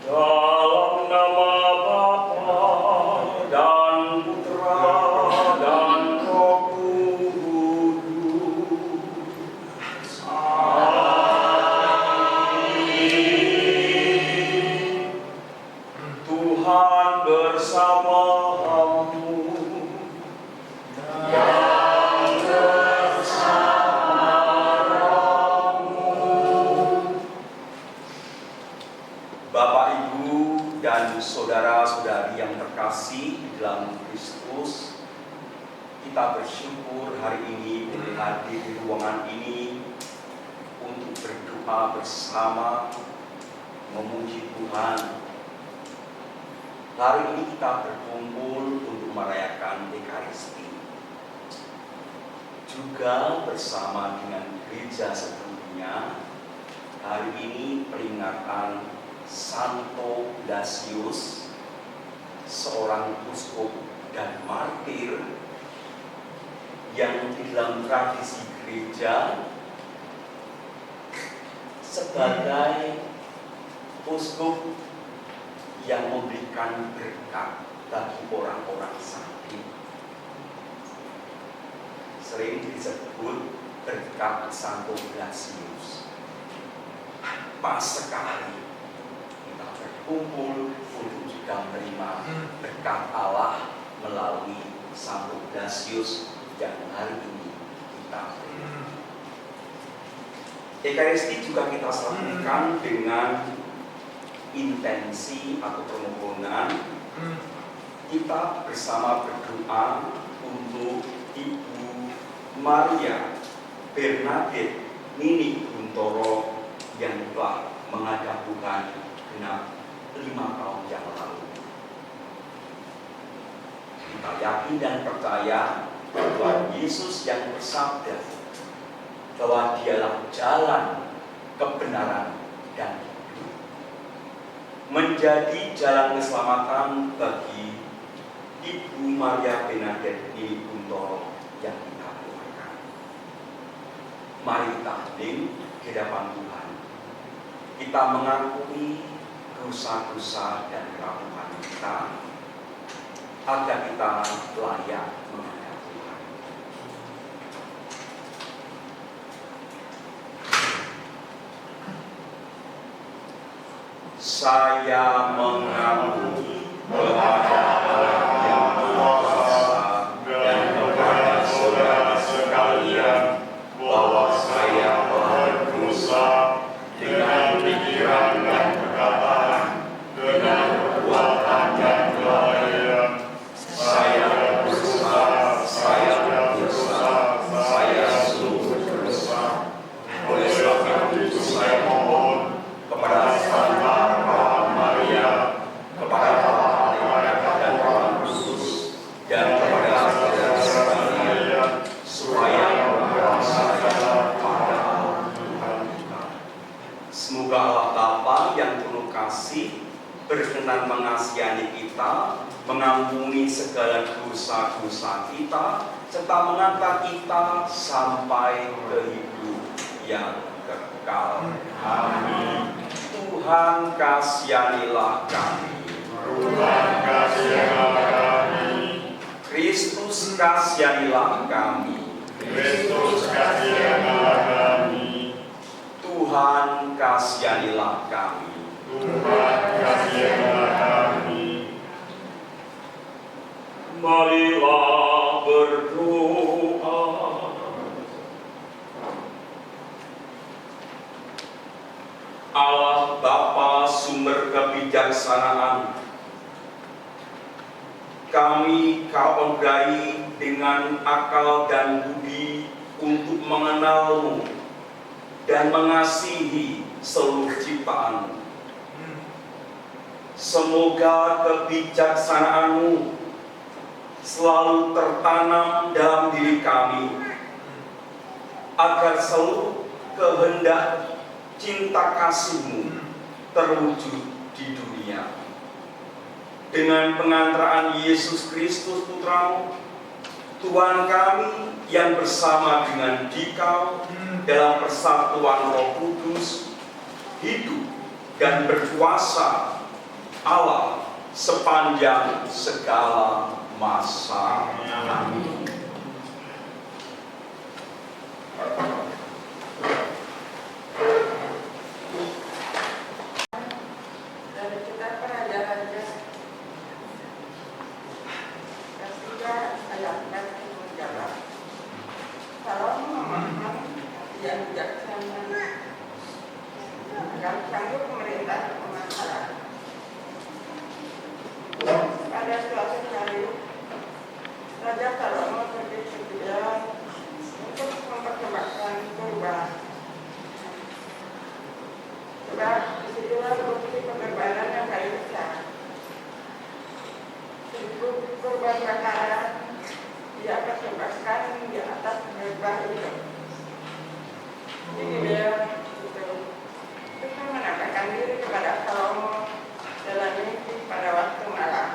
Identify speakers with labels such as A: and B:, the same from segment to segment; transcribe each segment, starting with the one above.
A: Dalam nama Bapa dan Putra dan Roh Kudus. Amin. Tuhan bersamamu. Bapak, Ibu, dan saudara-saudari yang terkasih di dalam Kristus, kita bersyukur hari ini boleh hadir di ruangan ini untuk berdoa bersama, memuji Tuhan. Hari ini kita berkumpul untuk merayakan Ekaristi, juga bersama dengan gereja sebelumnya. Hari ini peringatan Santo Blasius, seorang uskup dan martir yang di dalam tradisi gereja sebagai uskup yang memberikan berkat bagi orang-orang sakit. Sering disebut berkat Santo Blasius. Pas sekali kita berkumpul untuk juga menerima berkat Allah melalui Santo Blasius yang hari ini kita terima. Ekaristi juga kita sambungkan dengan intensi atau permohonan kita bersama berdoa untuk Ibu Maria Bernadette Nini Guntoro yang telah menghadap Tuhan genap 5 tahun yang lalu. Kita yakin dan percaya bahwa Yesus yang bersabda bahwa dialah jalan, kebenaran, dan hidup, menjadi jalan keselamatan bagi Ibu Maria Bernadette Nini Guntoro yang kita doakan. Mari kita hening di hadapan Tuhan. Kita mengakui dosa-dosa dan kerapuhan kita agar kita layak menghadap Tuhan. Saya mengakui kepada Allah yang Maha Kuasa dan kepada saudara sekalian bahwa saya berdosa dengan pikiran dan perkataan, dengan perbuatan dan kelalaian. Saya berdosa, saya sungguh berdosa. Oleh sebab itu saya mohon kepada Santa Maria, kepada Allah dan Roh Kudus, dan kepada saudara sekalian, supaya membawa saya pada Tuhan kita. Semoga Allah Bapa yang penuh kasih berkenan mengasihani kita, mengampuni segala dosa-dosa kita, serta mengantar kita sampai ke hidup yang kekal. Amin. Tuhan kasihanilah kami.
B: Tuhan kasihanilah kami.
A: Kristus kasihanilah kami.
B: Kristus kasihanilah kami.
A: Tuhan kasihanilah kami.
B: Tuhan kasihanilah kami.
A: Marilah berdoa. Allah Bapa sumber kebijaksanaan, kami Kau beri dengan akal dan budi untuk mengenal-Mu dan mengasihi seluruh ciptaan. Semoga kebijaksanaan-Mu selalu tertanam dalam diri kami, agar seluruh kehendak cinta kasih-Mu terwujud di dunia. Dengan pengantaraan Yesus Kristus Putra-Mu, Tuhan kami yang bersama dengan Dikau dalam persatuan Roh Kudus, hidup dan berkuasa Allah sepanjang segala masa. Amin.
C: Dari kitab Raja-Raja ketiga ayat 4 menjawab, Salomo memahami yang bijaksana agar sanggup memerintah umat Allah. Pada suatu hari, Raja Salomo pergi ke Gibeon untuk mempersembahkan kurban. Sebab disitulah bukti pengorbanan yang paling besar. Kurban bakaran dia persembahkan di atas mezbah itu. Di Gibeon itu, Tuhan menampakkan diri kepada Salomo dalam mimpi pada waktu malam.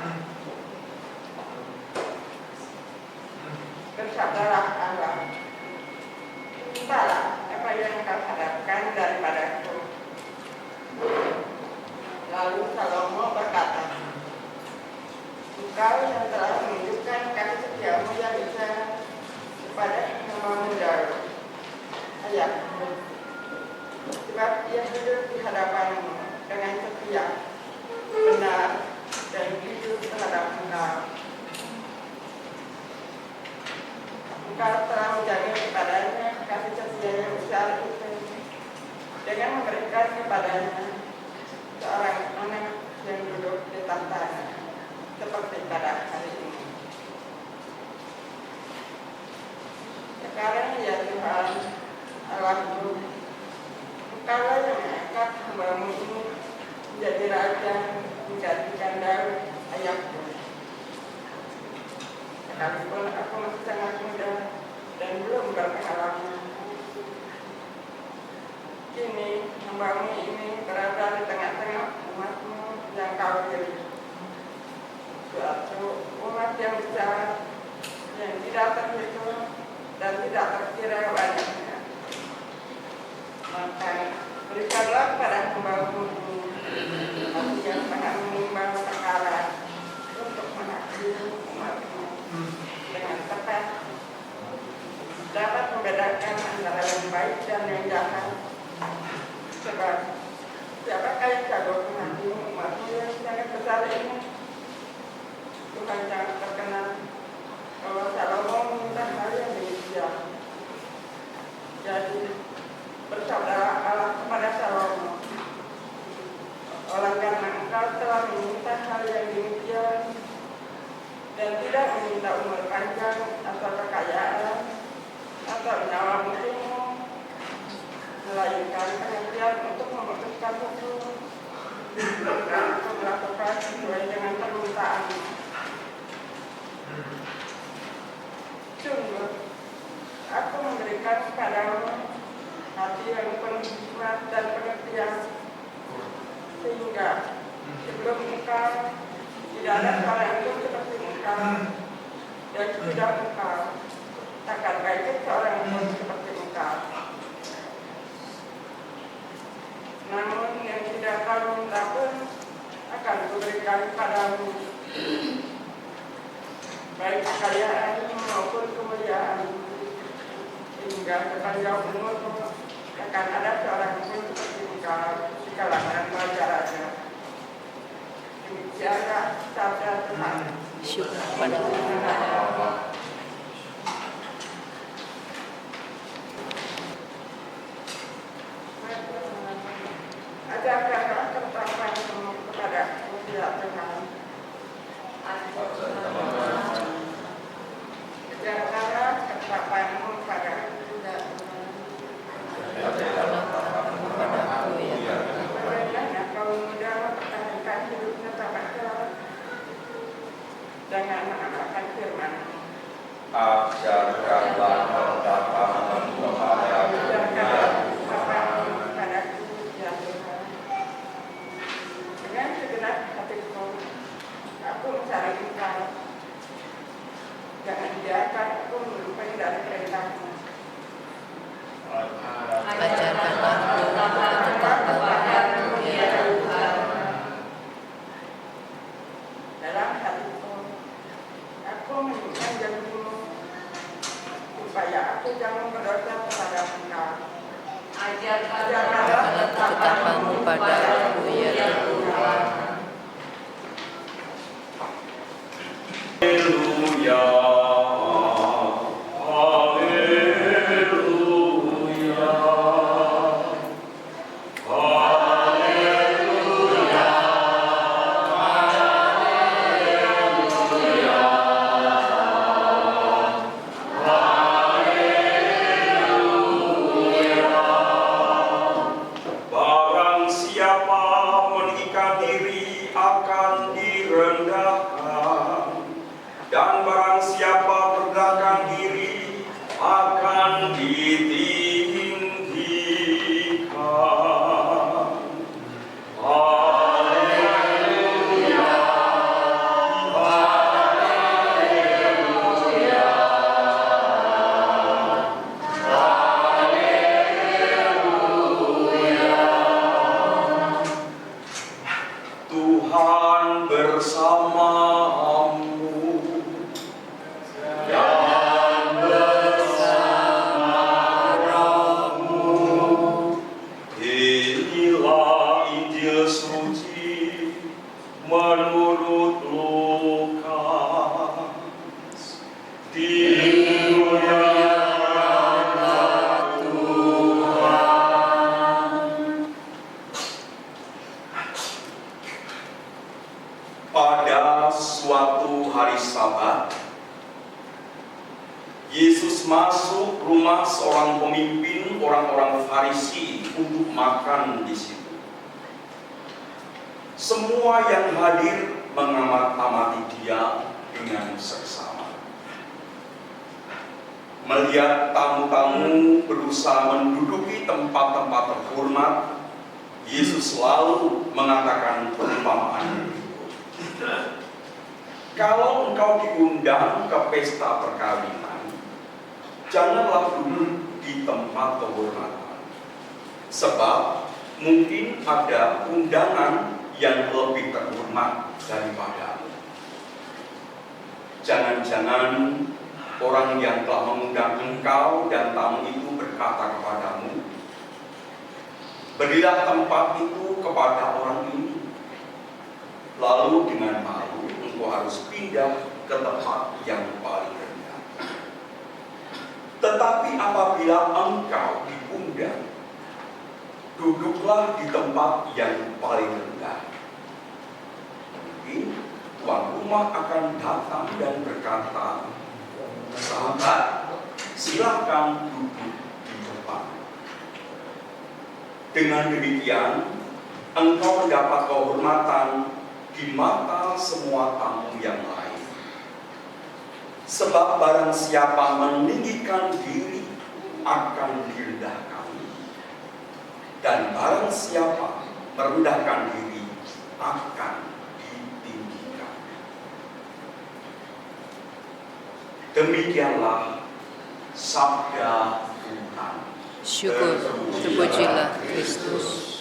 C: Bersabdalah Allah, mintalah apa yang kau harapkan daripadaku. Lalu Salomo berkata, Engkau yang telah menunjukkan kasih setiamu yang bisa kepada hamba-Mu Daud. Ayat. Sebab ia hidup di hadapan-Mu dengan setia, benar, dan jujur terhadap Engkau. Engkau telah menjaga kepadanya kasih setia yang besar itu dengan memberikan kepadanya seorang anak yang duduk di tahtanya seperti pada hari ini. Sekarang ya Tuhan Allahku, Engkau yang mengangkat hamba-Mu ini menjadi raja menggantikan Daud ayahku. Sekalipun aku masih sangat muda dan belum berpengalaman, kini hamba-Mu ini berada di tengah-tengah umat-Mu yang Kau pilih. Suatu umat yang besar, yang tidak terhitung dan tidak terkira banyaknya. Maka berikanlah kepada hamba-Mu ini hati yang sangat menimbang perkara untuk menghakimi umat-Mu dengan tepat, dapat membedakan antara yang baik dan yang jahat. Sebab siapakah yang jago menghakimi umat-Mu yang sangat besar ini? Tuhan sangat terkenal bahwa Salomo meminta hal yang demikian. Jadi bersabdalah Allah kepada Salomo, oleh karena engkau telah meminta hal yang demikian dan tidak meminta umur panjang atau kekayaan atau nyawa musuhmu, melainkan pengertian untuk memutuskan hukum, dan untuk melakukan sesuai dengan permintaanmu. Sungguh, aku memberikan kepadamu hati yang penuh hikmat dan pengertian, sehingga sebelum engkau tidak ada seorang pun seperti engkau, dan sudah engkau takkan baik seorang pun seperti engkau. Namun yang tidak kau minta pun akan kuberikan kepadamu, baik kekayaan maupun kemuliaan, hingga sepanjang umurmu akan ada seorang pun seperti engkau di kalangan raja-raja. Demikianlah sabda Tuhan.
D: Syukur pada Tuhan.
C: Ajarkanlah ketakwaan-Mu kepada ya Tuhan. Ajarkanlah ketakwaan-Mu kepada ya Tuhan. Bagaimana kaum muda mempertahankan hidupnya tanpa celah dengan mengamalkan firman-Mu.
A: Ajarkanlah ketakwaan-Mu kepada
C: dengan segenap hatiku, aku mencari Engkau. Jangan biarkan aku melupai dari perintah-Mu.
D: Ajarkanlah aku ketetapan-Mu ya Tuhan.
A: meninggikan diri akan direndahkan, dan barang siapa merendahkan diri akan ditinggikan. Haleluya. Tuhan bersamamu. Inilah Injil suci menurut Lukas. Dimuliakanlah Tuhan. Pada suatu hari Sabat, Yesus masuk rumah seorang pemimpin orang-orang Farisi untuk makan di situ. Semua yang hadir mengamati dia dengan seksama. Melihat tamu-tamu berusaha menduduki tempat-tempat terhormat, Yesus selalu mengatakan perumpamaan berikut. Kalau engkau diundang ke pesta perkawinan, janganlah duduk di tempat kehormatan, sebab mungkin ada undangan yang lebih terhormat daripadamu. Jangan-jangan orang yang telah mengundang engkau dan tamu itu berkata kepadamu, berilah tempat itu kepada orang ini. Lalu dengan malu engkau harus pindah ke tempat yang paling rendah. Tetapi apabila engkau diundang, duduklah di tempat yang paling rendah. Mungkin tuan rumah akan datang dan berkata, sahabat, silakan duduk di depan. Dengan demikian, engkau mendapat kehormatan di mata semua tamu yang lain. Sebab barang siapa meninggikan diri akan direndahkan, dan barang siapa merendahkan diri akan ditinggikan. Demikianlah sabda Tuhan.
D: Syukur, terpujilah Kristus.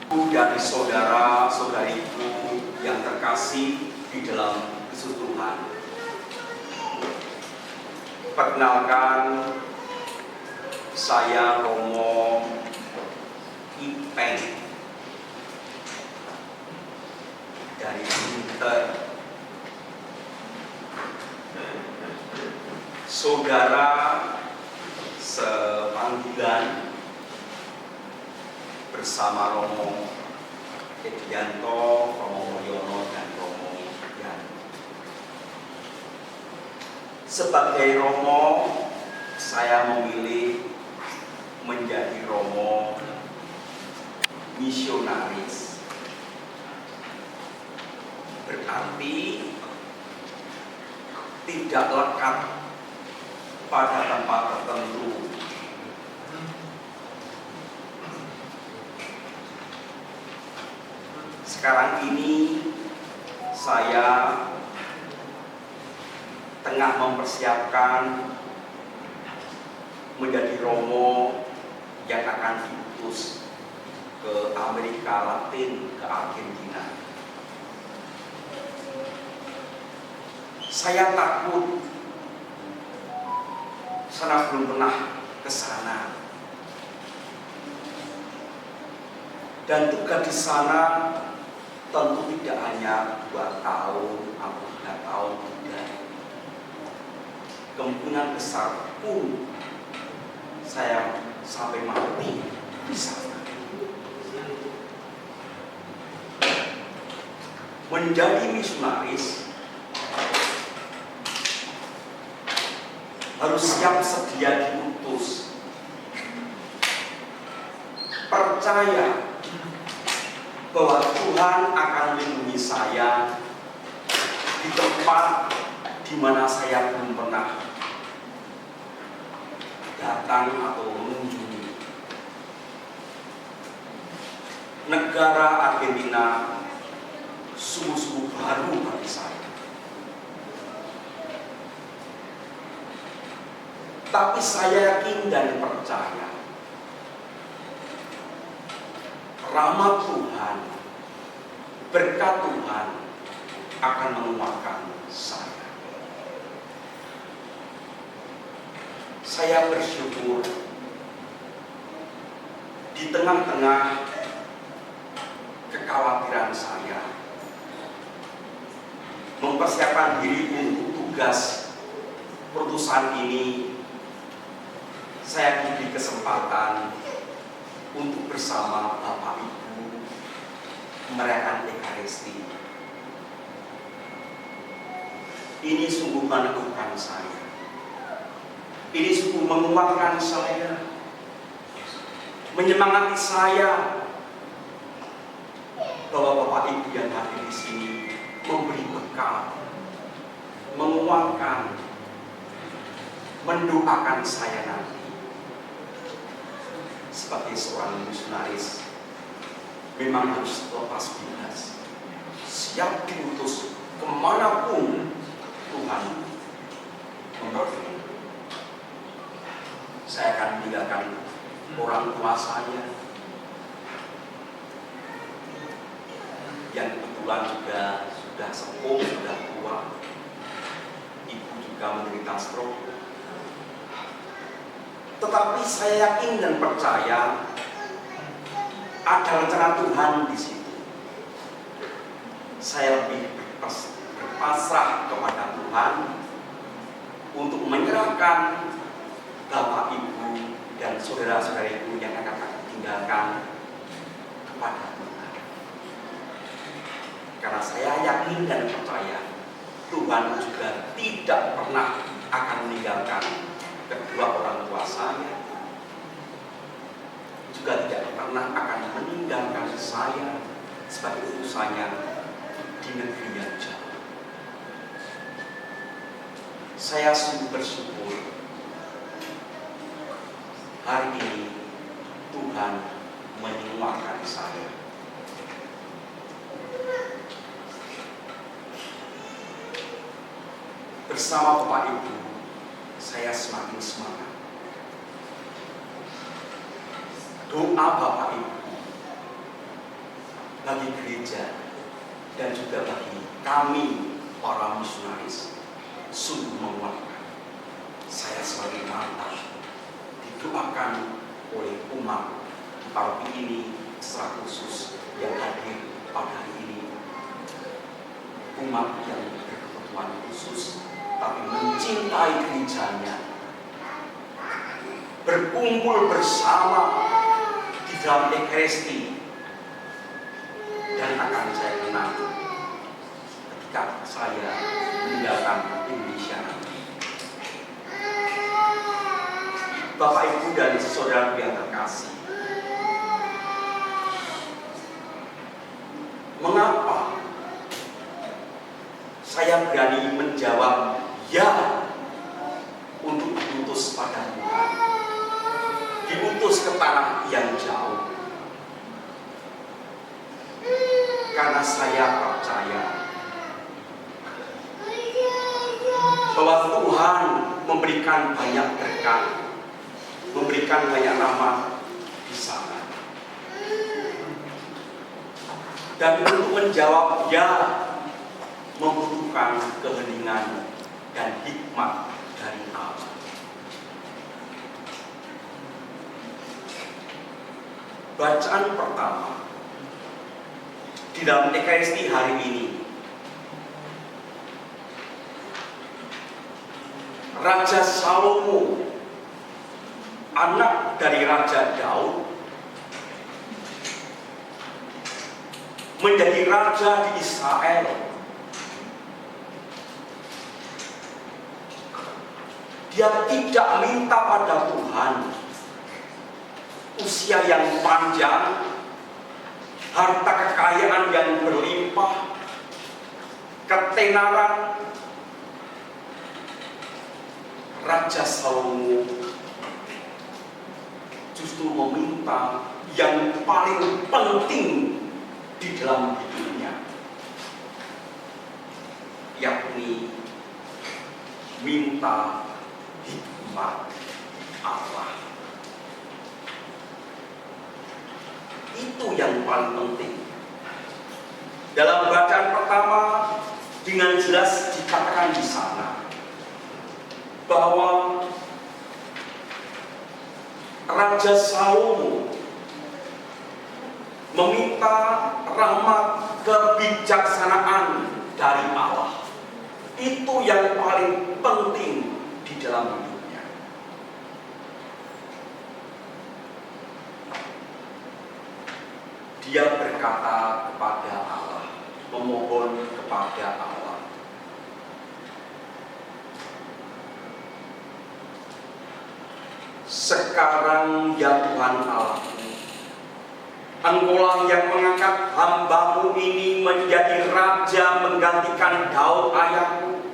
A: Dari saudara-saudariku yang terkasih di dalam Kristus Tuhan, perkenalkan, saya Romo Ipeng dari Inter. Saudara sepanggilan bersama Romo Edianto, Romo Mulyono, dan Romo Yanto. Sebagai Romo, saya memilih menjadi Romo misionaris. Berarti tidak lekat pada tempat tertentu. Sekarang ini saya tengah mempersiapkan menjadi Romo yang akan diutus ke Amerika Latin, ke Argentina. Saya takut, saya belum pernah ke sana. Dan tugas di sana tentu tidak hanya 2 tahun atau 3 tahun tidak. Kemungkinan besar pun saya sampai mati di sana. Menjadi misionaris harus siap sedia diutus. Percaya bahwa Tuhan akan melindungi saya di tempat di mana saya belum pernah datang atau mengunjungi. Negara Argentina sungguh-sungguh baru bagi saya. Tapi saya yakin dan percaya rahmat Tuhan, berkat Tuhan akan menguatkan saya. Saya bersyukur di tengah-tengah kekhawatiran saya mempersiapkan diri untuk tugas perutusan ini. Saya diberi kesempatan untuk bersama Bapak Ibu merayakan Ekaristi. Ini sungguh meneguhkan saya. Ini sungguh menguatkan saya, menyemangati saya bahwa Bapak Ibu yang hadir di sini memberi bekal, menguatkan, mendoakan saya nanti sebagai seorang misionaris. Memang harus lepas bebas, siap diutus kemanapun Tuhan membawa. Saya akan meninggalkan orang tua saya yang kebetulan juga sudah sepuh, sudah tua. Ibu juga menderita stroke. Tetapi saya yakin dan percaya ada rencana Tuhan di situ. Saya lebih berpasrah kepada Tuhan untuk menyerahkan Bapak Ibu dan saudara-saudariku yang akan aku tinggalkan kepada Tuhan. Karena saya yakin dan percaya Tuhan juga tidak pernah akan meninggalkan kedua orang tua saya, juga tidak pernah akan meninggalkan saya sebagai utusannya di negeri yang jauh. Saya sungguh bersyukur hari ini Tuhan menguatkan saya. Bersama Bapak Ibu, saya semakin semangat. Doa Bapak Ibu bagi gereja dan juga bagi kami para misionaris sungguh menguatkan. Saya semakin mantap didoakan oleh umat di paroki ini secara khusus yang hadir pada hari ini. Umat yang berkebutuhan khusus tapi mencintai gerejanya, berkumpul bersama di dalam Ekaristi, dan akan saya kenang ketika saya meninggalkan Indonesia. Bapak Ibu dan saudara yang terkasih, mengapa saya berani menjawab ya untuk diutus pada Tuhan, diutus ke tanah yang jauh? Karena saya percaya bahwa Tuhan memberikan banyak berkat, memberikan banyak rahmat di sana. Dan untuk menjawab ya membutuhkan keheningan dan hikmat dari Allah. Bacaan pertama di dalam Ekaristi hari ini, Raja Salomo, anak dari Raja Daud, menjadi raja di Israel. Dia tidak minta pada Tuhan usia yang panjang harta kekayaan yang berlimpah, ketenaran. Raja Salomo justru meminta yang paling penting di dalam hidupnya, yakni minta hikmat Allah. Itu yang paling penting. Dalam bacaan pertama dengan jelas dikatakan di sana bahwa Raja Salomo meminta rahmat kebijaksanaan dari Allah. Itu yang paling penting di dalam hidupnya. Dia berkata kepada Allah, memohon kepada Allah. Sekarang ya Tuhan Allahku, Engkaulah yang mengangkat hamba-Mu ini menjadi raja menggantikan Daud ayahku.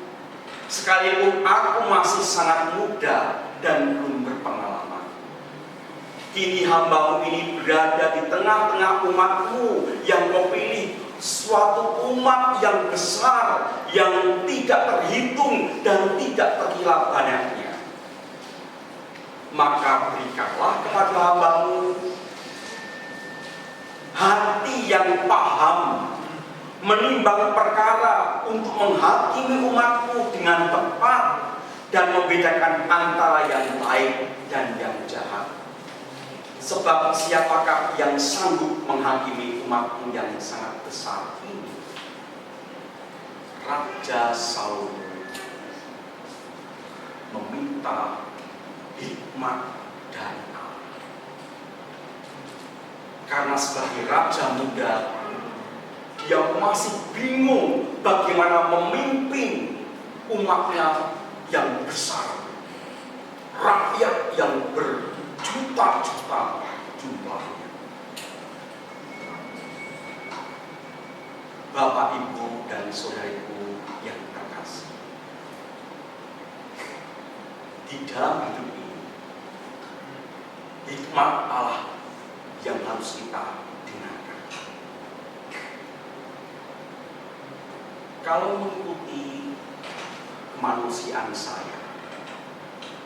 A: Sekalipun aku masih sangat muda dan belum berpengalaman. Kini hamba-Mu ini berada di tengah-tengah umat-Mu yang Kau pilih, suatu umat yang besar, yang tidak terhitung dan tidak terkira banyaknya. Maka berikanlah kepada hamba-Mu hati yang paham, menimbang perkara untuk menghakimi umat-Mu dengan tepat dan membedakan antara yang baik dan yang jahat. Sebab siapakah yang sanggup menghakimi umat-Mu yang sangat besar ini? Raja Salomo meminta hikmat dari Allah. Karena sebagai raja muda, dia masih bingung bagaimana memimpin umatnya yang besar, rakyat yang berjuta-juta jumlahnya. Bapak, Ibu, dan saudariku yang terkasih, di dalam hidup ini, hikmat Allah yang harus kita dengarkan. Kalau mengikuti kemanusiaan saya,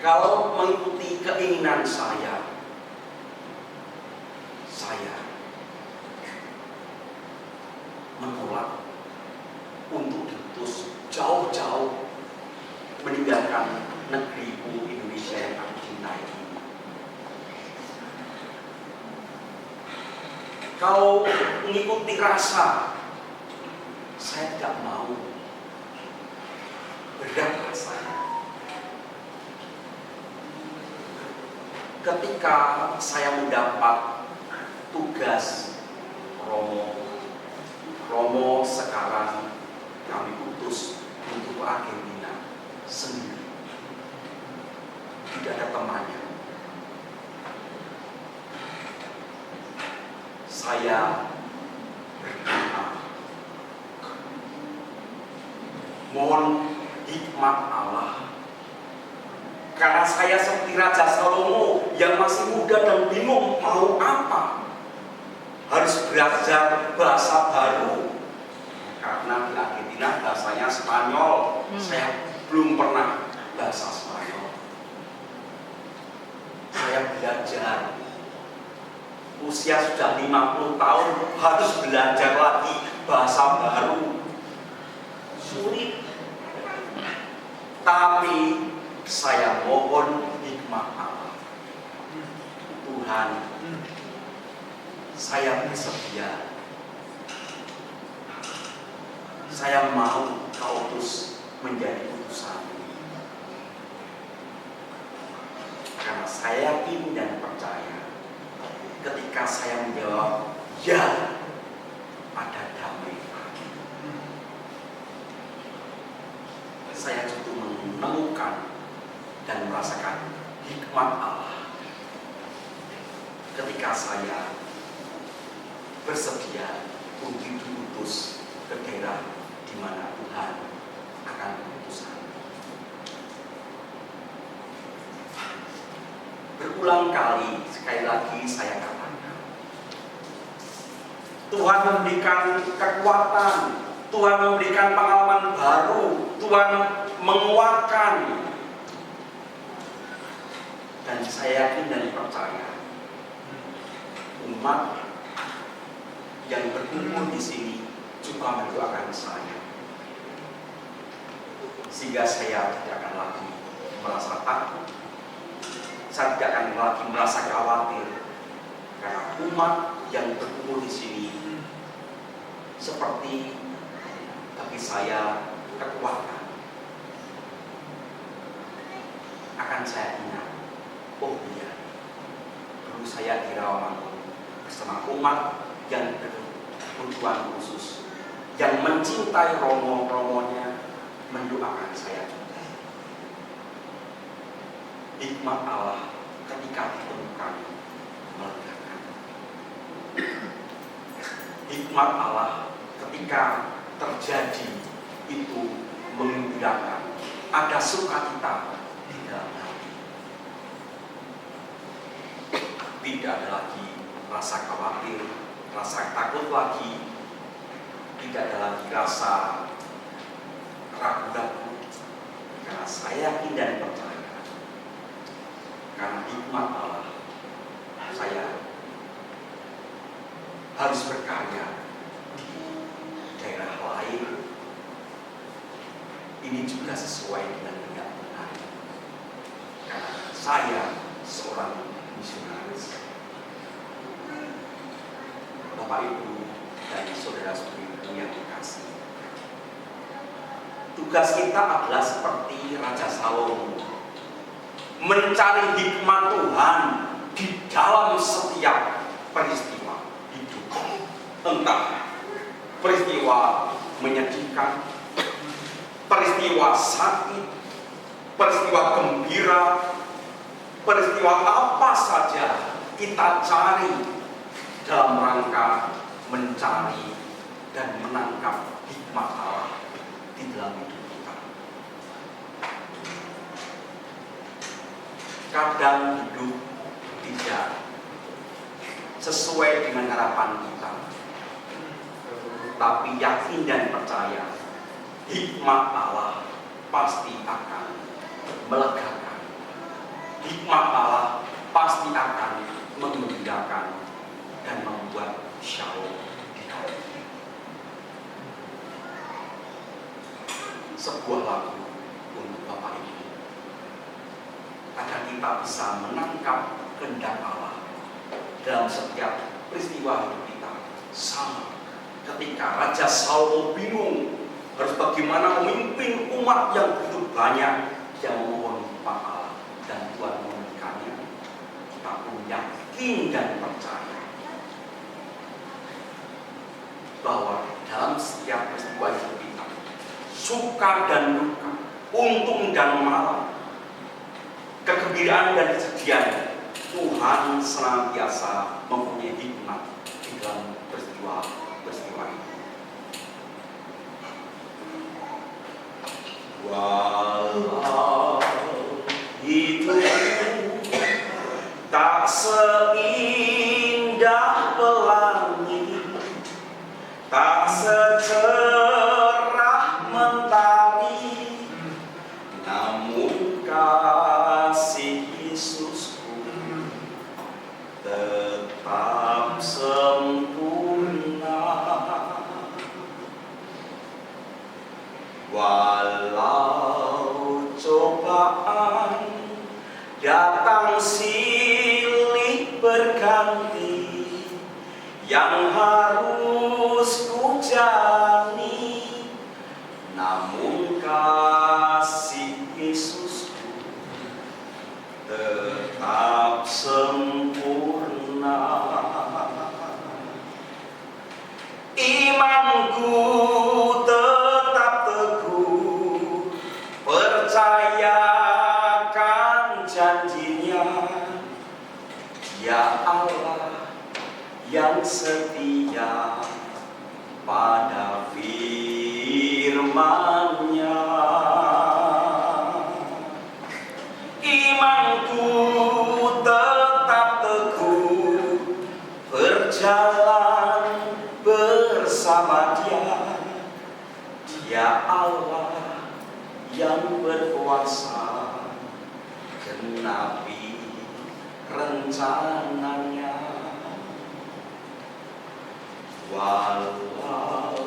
A: kalau mengikuti keinginan saya menolak untuk diutus jauh-jauh meninggalkan negeriku Indonesia yang aku cintai ini. Kalau mengikuti rasa, saya tidak mau. Berat rasanya. Ketika saya mendapat tugas Romo sekarang kami utus untuk Argentina sendiri. Tidak ada temannya. Saya berdoa, mohon hikmat Allah. Karena saya seperti Raja Salomo yang masih muda dan bingung mau apa. Harus belajar bahasa baru. Karena di Argentina bahasanya Spanyol. Saya belum pernah bahasa Spanyol. Saya belajar. Usia sudah 50 tahun harus belajar lagi bahasa baru. Sulit. Tapi saya mohon hikmat Allah. Tuhan, saya bersedia. Saya mau Kau utus menjadi utusan-Mu. Karena saya yakin dan percaya ketika saya menjawab ya, ada damai. Saya justru menemukan dan merasakan hikmat Allah ketika saya bersedia untuk diutus ke daerah di mana Tuhan akan mengutuskan. Berulang kali, sekali lagi saya katakan, Tuhan memberikan kekuatan, Tuhan memberikan pengalaman baru, Tuhan menguatkan. Dan saya yakin dan percaya, umat yang berkumpul di sini juga mendoakan saya, sehingga saya tidak akan lagi merasa takut, saya tidak akan lagi merasa khawatir, karena umat yang berkumpul di sini seperti bagi saya kekuatan. Akan saya ingat, oh iya, dulu saya di Rawamangun bersama umat yang berkebutuhan khusus, yang mencintai romo-romonya, mendoakan saya juga. Hikmat Allah ketika ditemukan melegakan. Hikmat Allah ketika terjadi itu menggembirakan. Ada sukacita di dalam hati. Tidak ada lagi rasa khawatir, rasa takut lagi, tidak ada lagi rasa ragu-ragu, karena saya yakin dan percaya, karena hikmat Allah, saya harus berkarya di daerah lain. Ini juga sesuai dengan kehendak Tuhan, karena saya seorang misionaris. Bapak Ibu dan saudara-saudari yang dikasihi, tugas kita adalah seperti Raja Salomo, mencari hikmat Tuhan di dalam setiap peristiwa hidup. Entah peristiwa menyedihkan, peristiwa sakit, peristiwa gembira, peristiwa apa saja kita cari dalam rangka mencari dan menangkap hikmat Allah di dalam hidup kita. Kadang hidup tidak sesuai dengan harapan kita, tapi yakin dan percaya hikmat Allah pasti akan melegakan. Hikmat Allah pasti akan menggembirakan dan membuat shalom di hati. Sebuah lagu untuk Bapak Ibu, agar kita bisa menangkap kehendak Allah dalam setiap peristiwa hidup kita. Sama ketika Raja Salomo bingung harus bagaimana memimpin umat yang begitu banyak, yang memohon hikmat Allah dan Tuhan memberikannya. Kita pun yakin dan percaya bahwa dalam setiap peristiwa hidup kita, suka dan duka, untung dan malang, kegembiraan dan kesedihan, Tuhan senantiasa mempunyai hikmat di dalam peristiwa itu. Walau hidup tak seindah pelangi, tak secerah mentari, namun kasih Yesusku tetap sempurna. Walau cobaan datang silih berganti, yang harus ku jalani, namun kasih Yesusku tetap sempurna. Imanku tetap teguh, percayakan janjinya, ya Allah yang setia firman-Nya. Imanku tetap teguh, berjalan bersama Dia. Dia Allah yang berkuasa, genapi rencananya. Walau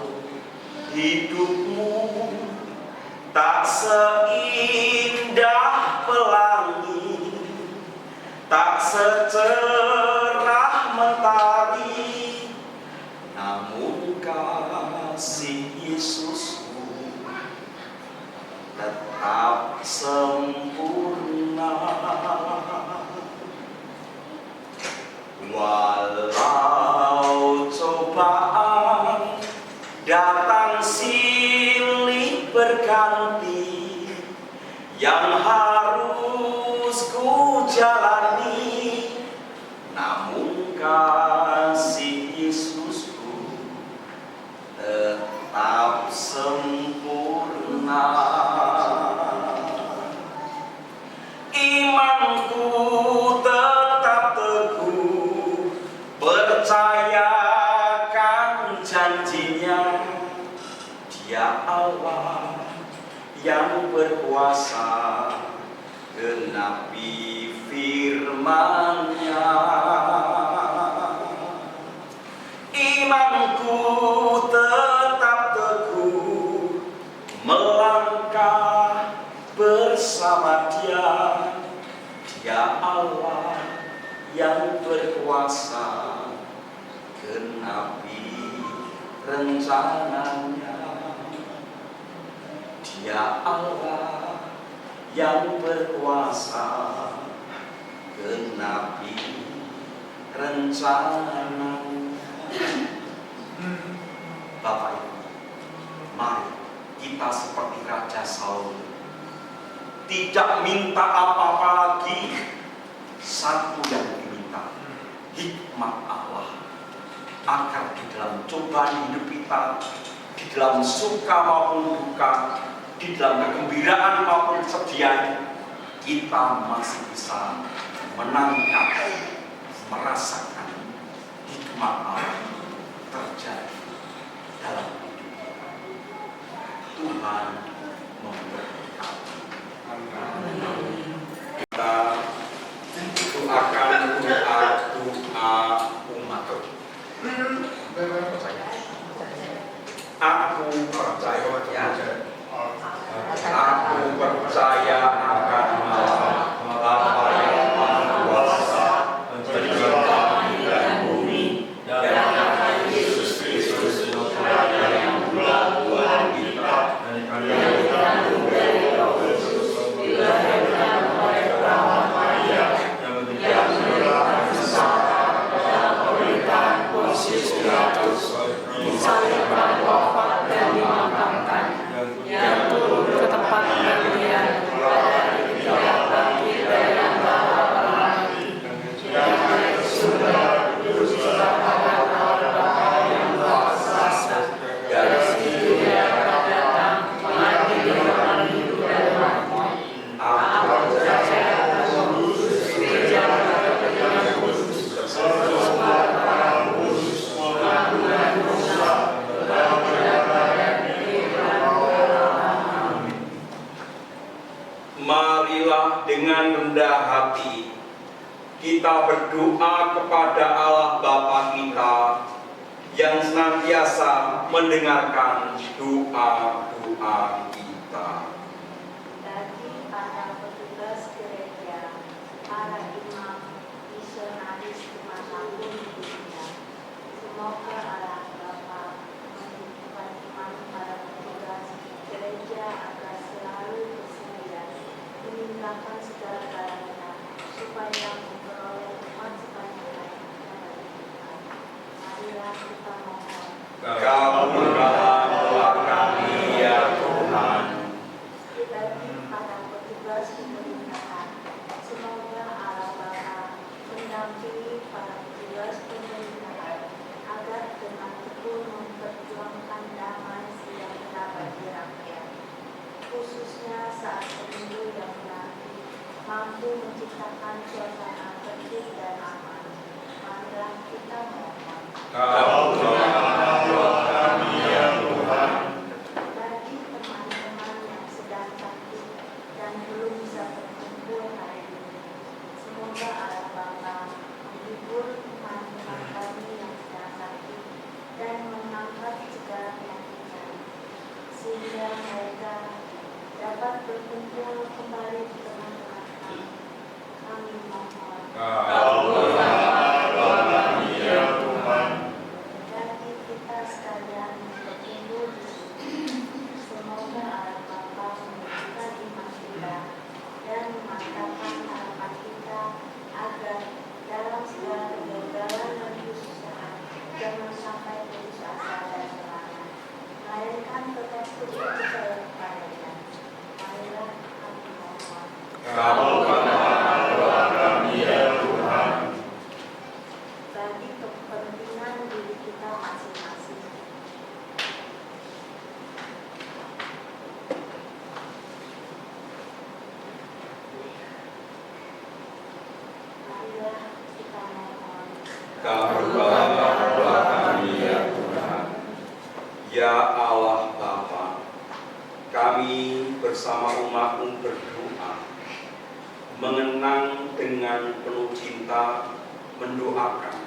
A: hidupmu tak seindah pelangi, tak secerah mentari, namun kasih Yesusku tetap sempurna. Walau cobaan datang silih berganti, yang harus ku jalani, namun kasih Yesusku tetap sempurna. Imanku tetap teguh, percayakan janjinya. Dia Allah yang berkuasa, genapi firman-Nya. Imanku tetap teguh, melangkah bersama Dia. Dia Allah yang berkuasa, genapi rencananya. Dia Allah yang berkuasa, genapi rencananya. Bapak Ibu, mari kita seperti Raja Saul, tidak minta apa-apa lagi. Satu yang diminta, hikmat Allah, agar di dalam cobaan hidup kita, di dalam suka maupun duka, di dalam kegembiraan maupun kesedihan, kita masih bisa menangkap, merasakan hikmat Allah terjadi dalam hidup kita. Tuhan memberkati. Kita doakan doa umat. Aku percaya, aku percaya akan Bapa yang Maha Kuasa, pencipta dan bumi, dan akan Yesus Kristus yang telah Tuhan kita, yang dikandung dari Roh Kudus, dilahirkan oleh Bapa Maria, yang berlaku besar dalam pemerintahan Pontius Pilatus, disalibkan, wafat dan dimakamkan, yang turun ke tempat kematian, pada hari ketiga bangkit dari antara orang mati, yang naik ke surga, duduk sebelah kanan Allah Bapa yang Maha Kuasa, dari situ Dia akan datang mengadili orang hidup dan mati. Aku percaya akan Kristus, gereja yang kudus, persekutuan orang kudus, pengampunan dosa, dan perdagangan hidup dan amin. Marilah dengan rendah hati kita berdoa kepada Allah Bapa kita yang senantiasa mendengarkan doa-doa kita.
E: Bagi para petugas gereja, para imam, misionaris dimanapun di dunia, semoga Allah Bapa menghidupkan iman para petugas gereja agar selalu bersedia meninggalkan segala kalangan supaya memperoleh umat sebanyak yang marilah kita mohon.
A: Kabulkanlah doa kami ya Tuhan.
E: Bagi para petugas pemerintahan, semoga Allah Bapa mendampingi para petugas pemerintahan agar dengan tekun memperjuangkan damai sejahtera bagi rakyat. mampu menciptakan suasana tertib dan aman. Marilah kita mohon.
B: Kau telah doa kami ya Tuhan.
E: Bagi teman-teman yang sedang sakit dan belum bisa berkumpul hari ini, semoga Allah Bapa menghibur teman-teman kami yang sedang sakit dan mengangkat segala penyakitnya, sehingga mereka dapat berkumpul kembali di tengah-tengah kami. Kami mohon.
B: Kau telah doa kami ya Tuhan.
E: Bagi kita sekalian yang berkumpul di sini, semoga Allah Bapa membukakan iman kita dan memantapkan harapan kita agar dalam segala kegagalan dan kesusahan jangan sampai putus asa dan semangat, melainkan tetap percaya kepadanya. Marilah kami mohon.
B: Kau telah doa kami ya Tuhan.
E: Bagi kepentingan diri kita masing-masing, marilah kita mohon.
A: Kabulkanlah doa kami ya Tuhan. Ya Allah Bapa, kami bersama umat-Mu berdoa, mengenang dengan penuh cinta, mendoakan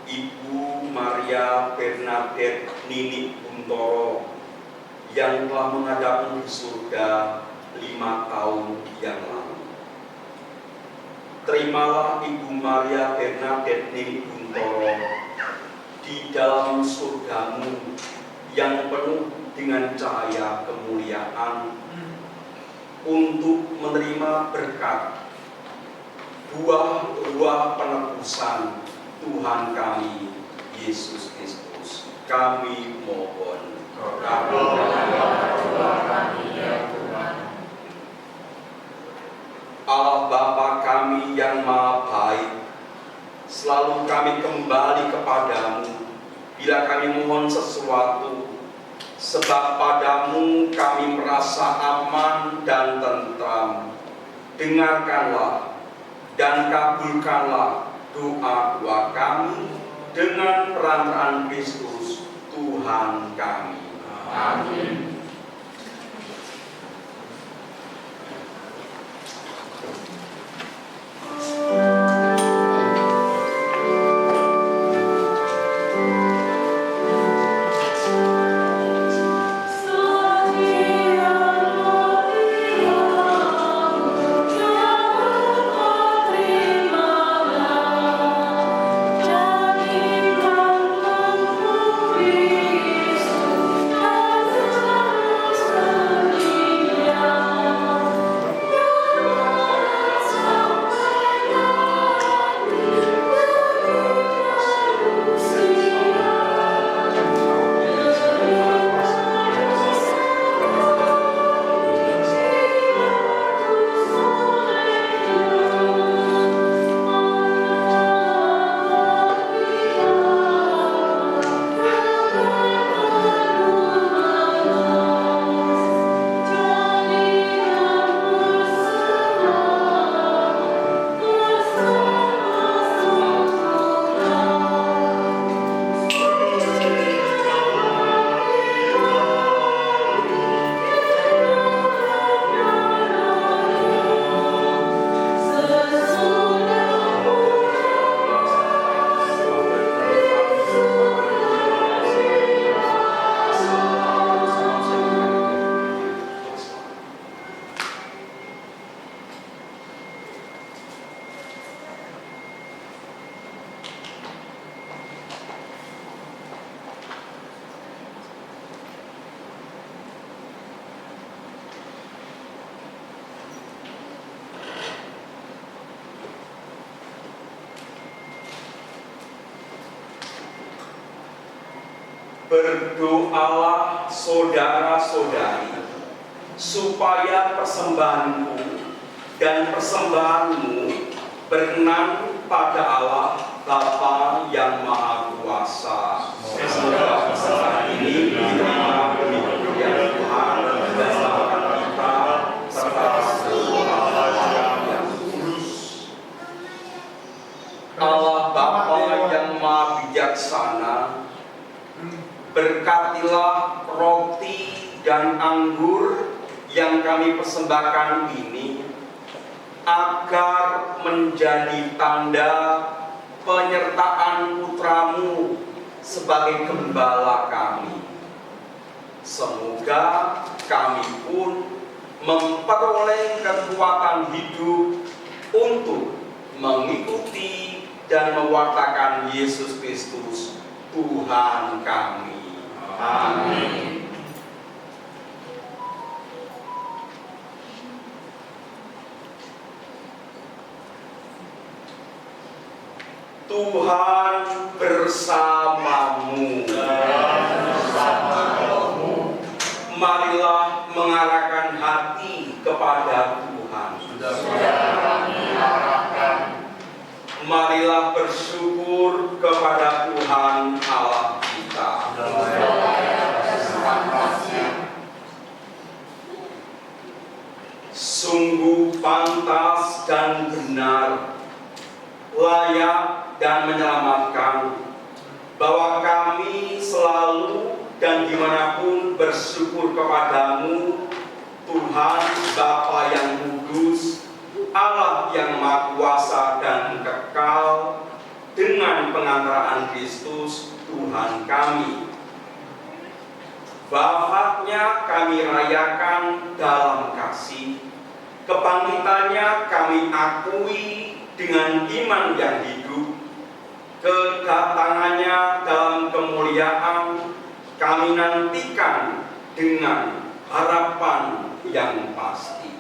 A: Ibu Maria Bernadette Nini Buntoro yang telah menghadap di surga 5 tahun yang lalu. Terimalah Ibu Maria Bernadette Nini Buntoro di dalam surga-Mu yang penuh dengan cahaya kemuliaan untuk menerima berkat buah-buah penebusan Tuhan kami Yesus Kristus. Kami mohon.
B: Kabulkanlah doa kami ya Tuhan.
A: Allah Bapa kami yang Maha Baik, selalu kami kembali kepadamu bila kami mohon sesuatu, sebab padamu kami merasa aman dan tentram. Dengarkanlah dan kabulkanlah doa-doa kami dengan perantaraan Kristus Tuhan kami.
B: Amin.
A: Berdoalah saudara-saudari, supaya persembahanku dan persembahanmu berkenan pada Allah Bapa yang Maha Kuasa. Semoga persembahan ini diterima demi kemuliaan Tuhan dan keselamatan kita serta seluruh Allah yang Ambillah roti dan anggur yang kami persembahkan ini agar menjadi tanda penyertaan putramu sebagai gembala kami. Semoga kami pun memperoleh kekuatan hidup untuk mengikuti dan mewartakan Yesus Kristus Tuhan kami. Amin. Tuhan bersamamu. Marilah mengarahkan hati kepada Tuhan. Marilah bersyukur kepada Tuhan Allah kita. Sungguh pantas dan benar, layak dan menyelamatkan, bahwa kami selalu dan dimanapun bersyukur kepadamu, Tuhan Bapa yang kudus, Allah yang maha kuasa dan kekal, dengan pengantaraan Kristus Tuhan kami. Wafatnya kami rayakan dalam kasih, kebangkitannya kami akui dengan iman yang hidup, kedatangannya dalam kemuliaan kami nantikan dengan harapan yang pasti.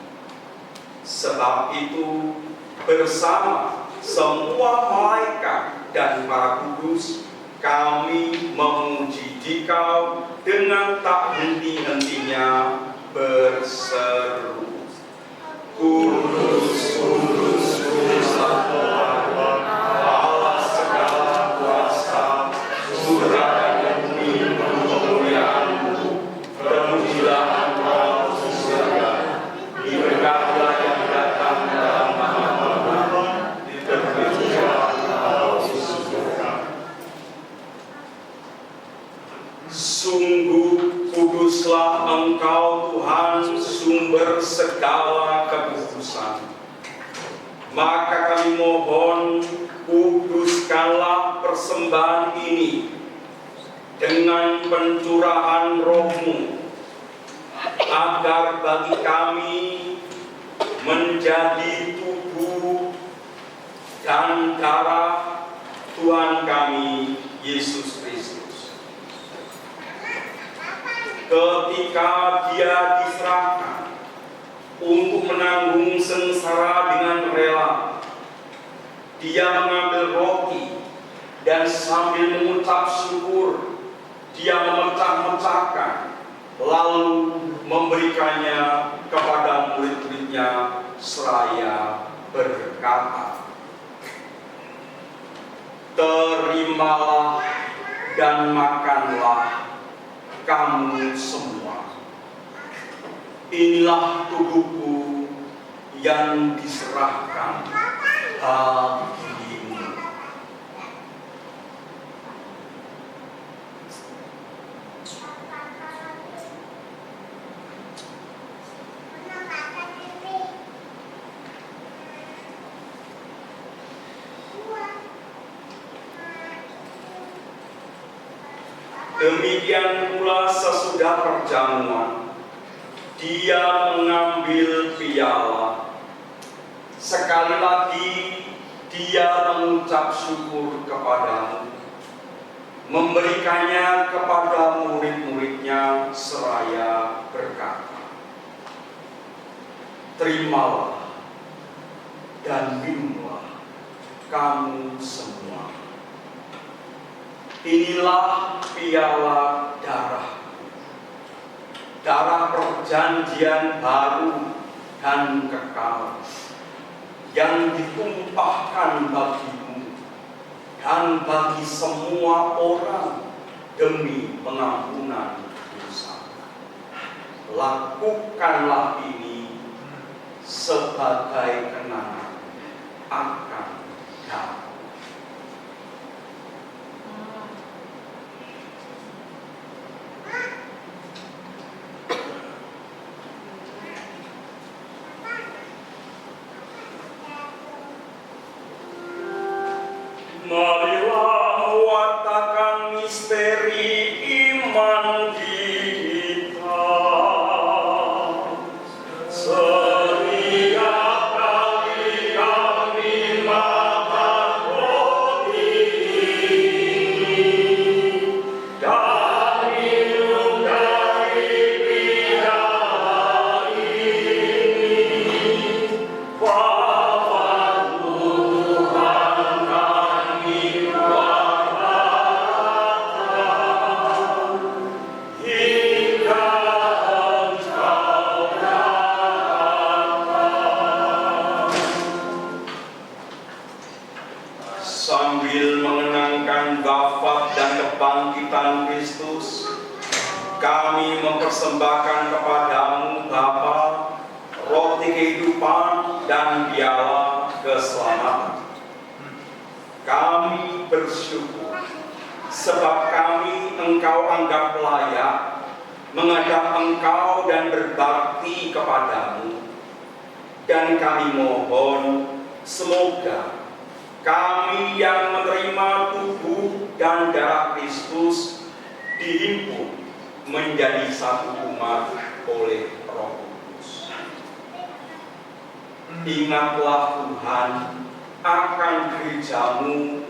A: Sebab itu bersama semua malaikat dan para kudus kami memuji Dikau dengan tak henti-hentinya berseru, Kudus, kudus, kudus Tuhan Allah segala kuasa, surga dan bumi kemuliaan-Mu. Terpujilah Engkau di surga, diberkatilah yang datang dalam nama Tuhan, terpujilah Engkau di surga. Sungguh kuduslah Engkau Tuhan, sumber segala kekudusan. Maka kami mohon, kuduskanlah persembahan ini dengan pencurahan Roh-Mu, agar bagi kami menjadi tubuh dan darah Tuhan kami Yesus Kristus. Ketika Dia diserahkan untuk menanggung sengsara dengan rela, Dia mengambil roti dan sambil mengucap syukur, Dia memecah-mecahkan, lalu memberikannya kepada murid-muridnya seraya berkata, Terimalah dan makanlah kamu semua. Inilah tubuhku yang diserahkan bagimu. Demikian pula sesudah perjamuan, Dia mengambil piala. Sekali lagi Dia mengucap syukur kepadamu, memberikannya kepada murid-muridnya seraya berkata, Terimalah dan minumlah kamu semua. Inilah piala darahku, darah perjanjian baru dan kekal, yang ditumpahkan bagimu dan bagi semua orang demi pengampunan dosa. Lakukanlah ini sebagai kenangan akan Dia. kami mempersembahkan kepadamu Bapa roti kehidupan dan piala keselamatan. Kami bersyukur sebab kami Engkau anggap layak menghadap Engkau dan berbakti kepadamu. Dan kami mohon semoga kami yang menerima tubuh dan darah Kristus dihimpun menjadi satu umat oleh Roh Kudus. Ingatlah Tuhan akan gerejamu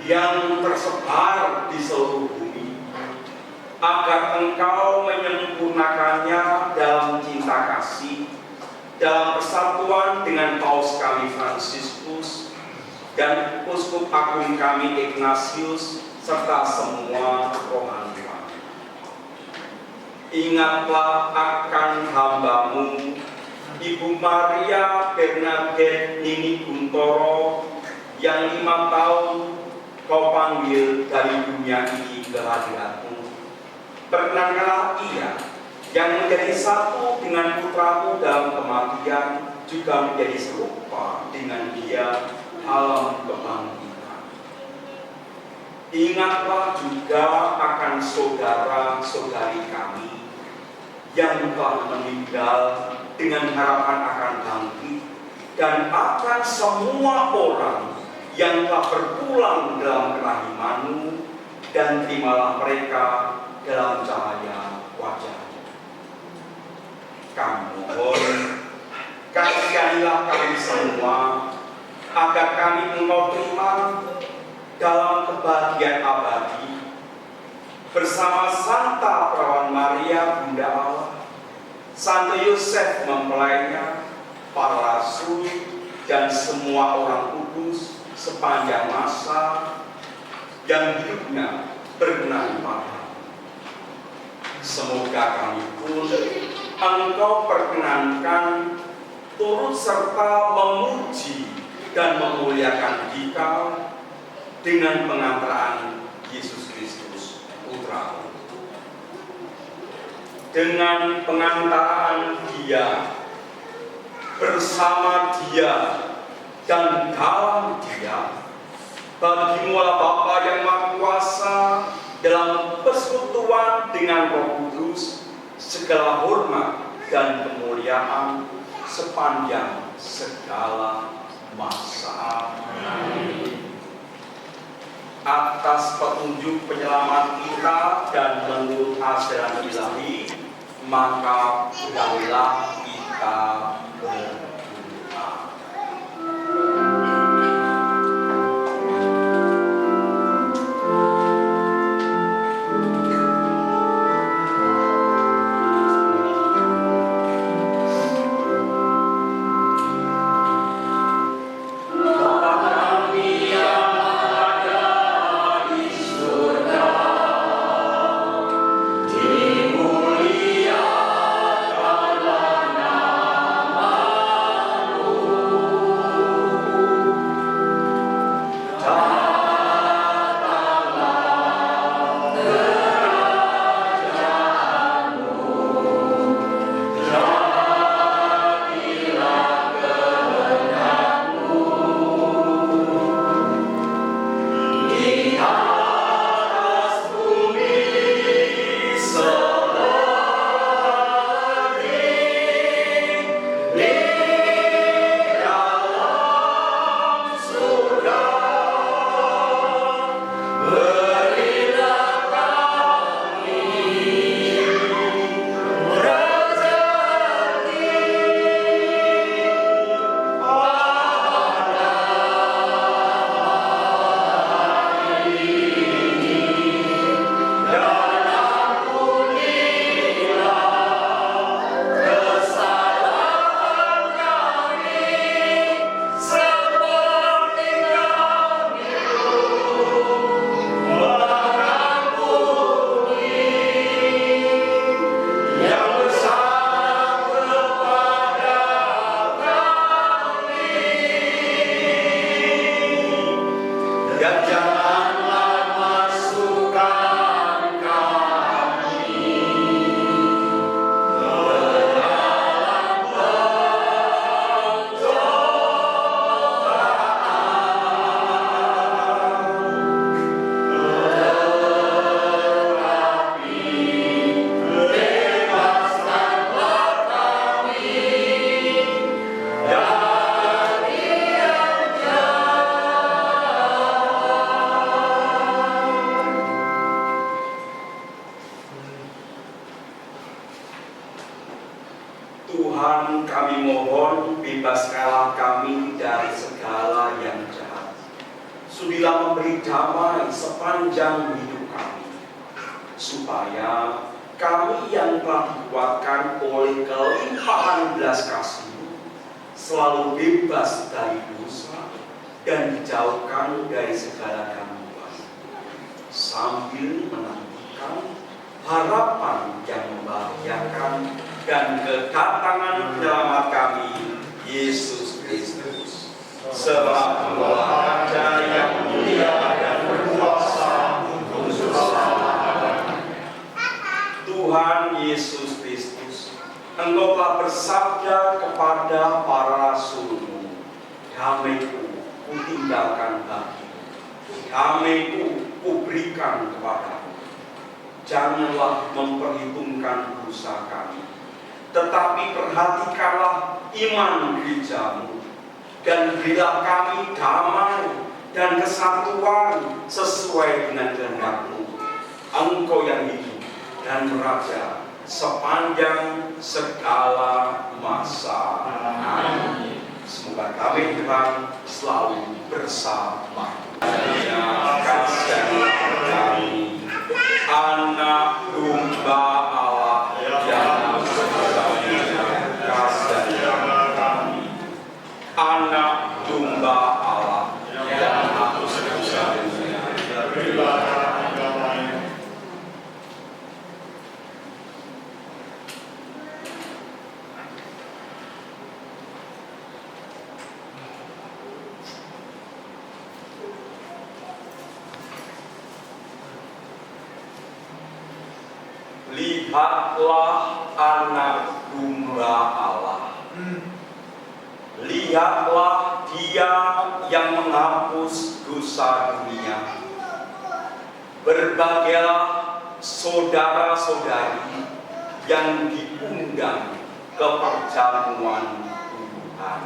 A: yang tersebar di seluruh bumi, agar Engkau menyempurnakannya dalam cinta kasih, dalam persatuan dengan Paus kami Fransiskus dan Uskup Agung kami Ignatius serta semua rohaniwan. Ingatlah akan hamba-Mu Ibu Maria Bernadette Nini Guntoro yang 5 tahun Kau panggil dari dunia ini ke hadirat-Mu. Perkenankanlah ia yang menjadi satu dengan putra-Mu dalam kematian juga menjadi serupa dengan Dia dalam kebangkitan. Ingatlah juga akan saudara-saudari kami yang telah meninggal dengan harapan akan bangkit, dan akan semua orang yang telah berpulang dalam kerahiman-Mu, dan terimalah mereka dalam cahaya wajah-Mu. Kami mohon, kasihanilah kami semua, agar kami Engkau terima dalam kebahagiaan abadi, bersama Santa Perawan Maria Bunda Allah, Santo Yosef mempelainya, para rasul, dan semua orang kudus sepanjang masa yang hidupnya berkenan pada. Semoga kami pun Engkau perkenankan turut serta memuji dan memuliakan Dikau dengan pengantaraan Yesus Kristus Putra-Mu. Dengan pengantaraan Dia, bersama Dia, dan dalam Dia, bagi-Mulah Bapa yang Maha Kuasa dalam persekutuan dengan Roh Kudus, segala hormat dan kemuliaan sepanjang segala masa. Amin. Atas petunjuk penyelamat kita dan menurut ajaran ilahi, maka udahlah kita berdoa.
B: Dimuliakanlah nama
A: Tuhan, kami mohon bebaskanlah kami dari segala yang jahat. Sudilah memberi damai sepanjang hidup kami, supaya kami yang telah dikuatkan oleh kelimpahan belas kasih selalu bebas dari dosa dan dijauhkan dari segala gangguan, sambil menantikan harapan yang membahagiakan dan kedatangan penyelamat kami, Yesus Kristus. Sebab Raja yang mulia dan berkuasa untuk selama-lamanya. Tuhan Yesus Kristus, Engkau telah bersabda kepada para rasul-Mu, damai-Ku kutinggalkan bagimu, damai-Ku kuberikan kepadamu. Janganlah memperhitungkan dosa kami, tetapi perhatikanlah iman gerejamu, dan berilah kami damai dan kesatuan sesuai dengan kehendak-Mu. Engkau yang hidup dan beraja sepanjang segala masa. Amin. Semoga kami Tuhan selalu bersama. Kasih kami, anak domba Allah yang anak domba Allah yang hapus dosa dunia. Lihatlah anak domba Allah. Lihatlah Dia yang menghapus dosa dunia. Berbahagialah saudara-saudari yang diundang ke perjamuan Tuhan.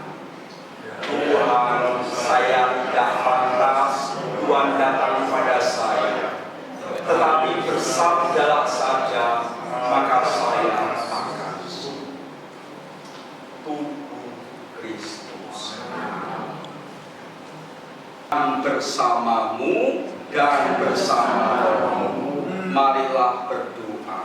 A: Tuhan, saya tidak pantas Tuhan datang pada saya, tetapi bersabdalah saja, maka saya akan sembuh. Tubuh Kristus bersamamu dan bersama rohmu. Marilah berdoa.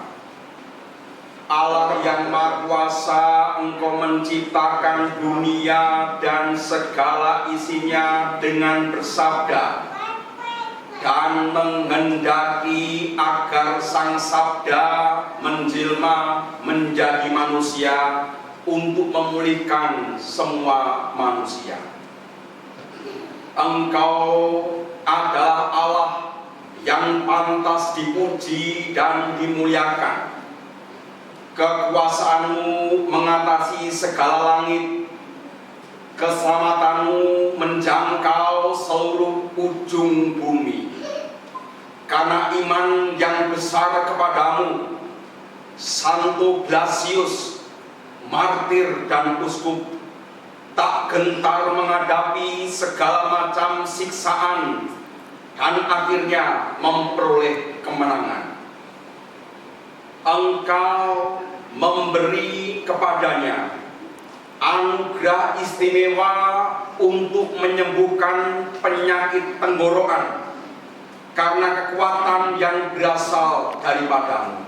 A: Allah yang Maha Kuasa, Engkau menciptakan dunia dan segala isinya dengan bersabda, dan menghendaki agar Sang Sabda menjelma menjadi manusia untuk memulihkan semua manusia. Engkau adalah Allah yang pantas dipuji dan dimuliakan. Kekuasaan-Mu mengatasi segala langit, keselamatanmu menjangkau seluruh ujung bumi. Karena iman yang besar kepadamu, Santo Blasius, martir dan uskup, tak gentar menghadapi segala macam siksaan dan akhirnya memperoleh kemenangan. Engkau memberi kepadanya anugerah istimewa untuk menyembuhkan penyakit tenggorokan karena kekuatan yang berasal daripadamu.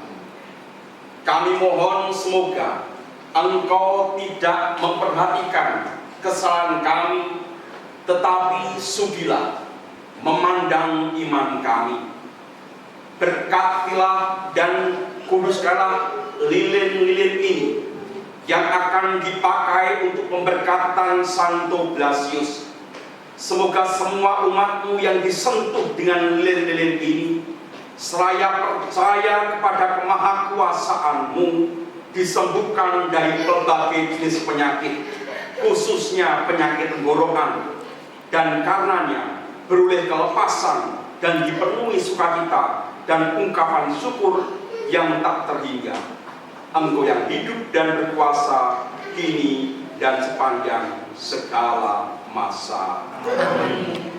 A: Kami mohon semoga Engkau tidak memperhatikan kesalahan kami, tetapi sudilah memandang iman kami. Berkatilah dan kuduskanlah lilin-lilin ini yang akan dipakai untuk pemberkatan Santo Blasius. Semoga semua umat-Mu yang disentuh dengan lilin-lilin ini, seraya percaya kepada kemahakuasaan-Mu, disembuhkan dari berbagai jenis penyakit, khususnya penyakit tenggorokan, dan karenanya beroleh kelepasan dan dipenuhi sukacita dan ungkapan syukur yang tak terhingga. Engkau yang hidup dan berkuasa kini dan sepanjang segala masa. Amin.